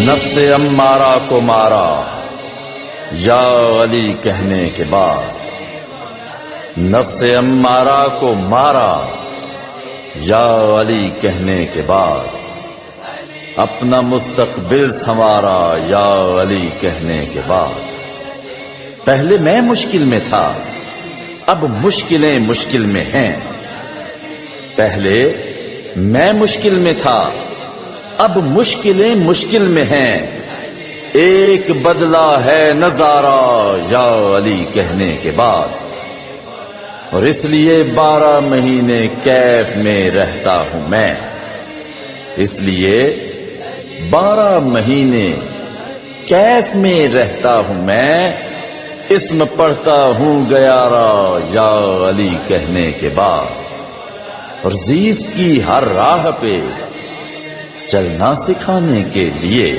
نفس امارہ کو مارا یا علی کہنے کے بعد، نفس امارہ کو مارا یا علی کہنے کے بعد، اپنا مستقبل سنوارا یا علی کہنے کے بعد۔ پہلے میں مشکل میں تھا، اب مشکلیں مشکل میں ہیں۔ پہلے میں مشکل میں تھا، اب مشکلیں مشکل میں ہیں۔ ایک بدلہ ہے نظارہ یا علی کہنے کے بعد، اور اس لیے 12 مہینے کیف میں رہتا ہوں میں، اس لیے 12 مہینے کیف میں رہتا ہوں میں۔ اسم پڑھتا ہوں 11 یا علی کہنے کے بعد، اور زیست کی ہر راہ پہ چلنا سکھانے کے لیے